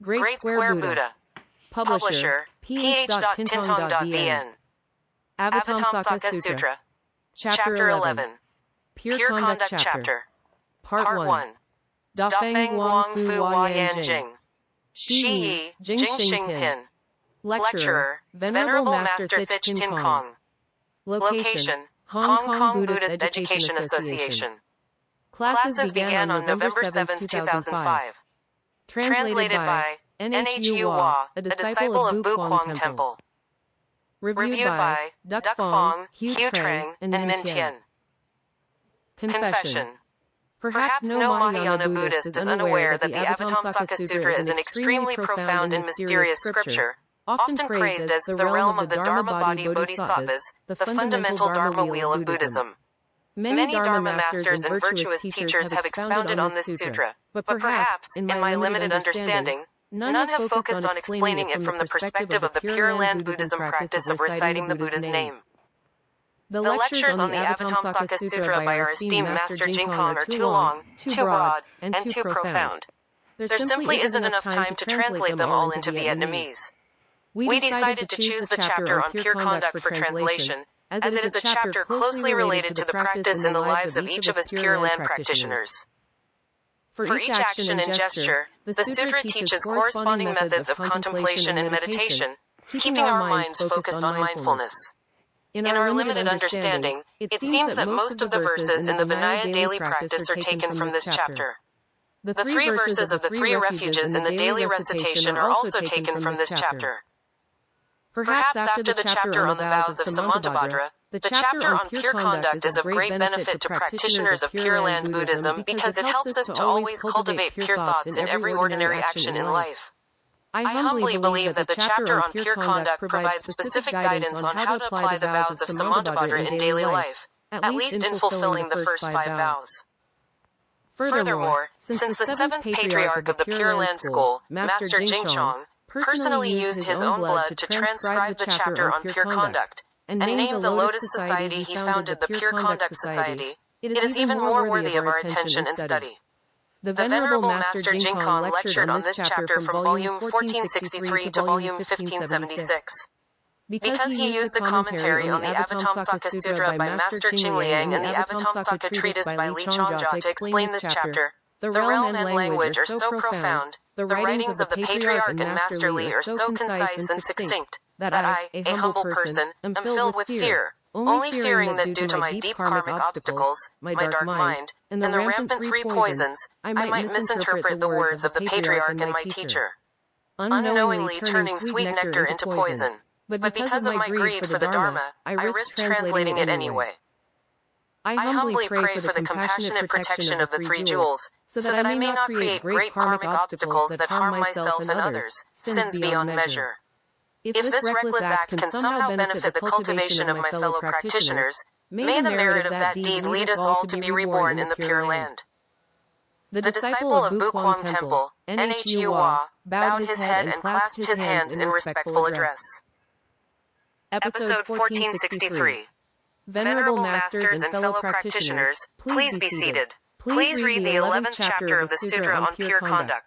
Great Square Buddha. Publisher, ph.tintong.vn. Avatamsaka Sutra. Chapter 11. Pure Conduct Chapter. Part 1. Dafeng Guang Fu Hua Yanjing. Shi Yi, Jingxing Pin. Lecturer, Venerable Master Thich Tin Kong. Location, Hong Kong Buddhist Education Association. Classes began on November 7, 2005. Translated by Nhu Hoa, a disciple of Buu Quang Temple. Reviewed by Duc Fong, Hugh Trang, and Min Tian. Confession. Perhaps no Mahayana Buddhist is unaware that the Avatamsaka Sutra is an extremely profound and mysterious scripture, often praised as the realm of the Dharma body bodhisattvas, the fundamental Dharma wheel of Buddhism. Many Dharma masters and virtuous teachers have expounded on this sutra, but perhaps, in my limited understanding, none have focused on explaining it from the perspective of the Pure Land Buddhism practice of reciting the Buddha's name. The lectures on the Avatamsaka Sutra by our esteemed Master Jingkong are too long, too broad, and too profound. There simply isn't enough time to translate them all into Vietnamese. We decided to choose the chapter on pure conduct for translation, as it is a chapter closely related to the practice and the lives of each of us Pure Land practitioners. For each action and gesture, the sutra teaches corresponding methods of contemplation and meditation, keeping our minds focused on mindfulness. In our limited understanding, it seems that most of the verses in the Vinaya daily practice are taken from this chapter. The 3 verses of the 3 refuges in the daily recitation are also taken from this chapter. Perhaps after the chapter on the vows of Samantabhadra, the chapter on pure conduct is of great benefit to practitioners of Pure Land Buddhism because it helps us to always cultivate pure thoughts in every ordinary action in life. I humbly believe that the chapter on pure conduct provides specific guidance on how to apply the vows of Samantabhadra in daily life, at least in fulfilling the first 5 vows. Furthermore, since the 7th patriarch of the Pure Land School, Master Jingchong, personally used his own blood to transcribe the chapter on pure conduct, and named the Lotus Society he founded the Pure Conduct Society, it is even more worthy of our attention and study. The Venerable Master Jingkong lectured on this chapter from volume 1463 to volume 1576. Because he used the commentary on the Avatamsaka Sutra by Master Qingliang and the Avatamsaka treatise by Li Changjia to explain this chapter, the realm and language are so profound, the writings of the Patriarch and Master Li are so concise and succinct, that I, a humble person, am filled with fear, only fearing that due to my deep karmic obstacles, my dark mind, and the rampant 3 poisons, I might misinterpret the words of the Patriarch and my teacher, unknowingly turning sweet nectar into poison. But because of my greed for the Dharma, I risk translating it anyway. I humbly pray for the compassionate protection of the 3 jewels, so that I may not create great karmic obstacles that harm myself and others, sins beyond measure. If this reckless act can somehow benefit the cultivation of my fellow practitioners, may the merit of that deed lead us all to be reborn in the Pure Land. The disciple of Buu Quang Temple, Nhu Hoa, bowed his head and clasped his hands in respectful address. Episode 1463. Venerable Masters and fellow practitioners, please be seated. Please read the 11th chapter of the Sutra on Pure Conduct.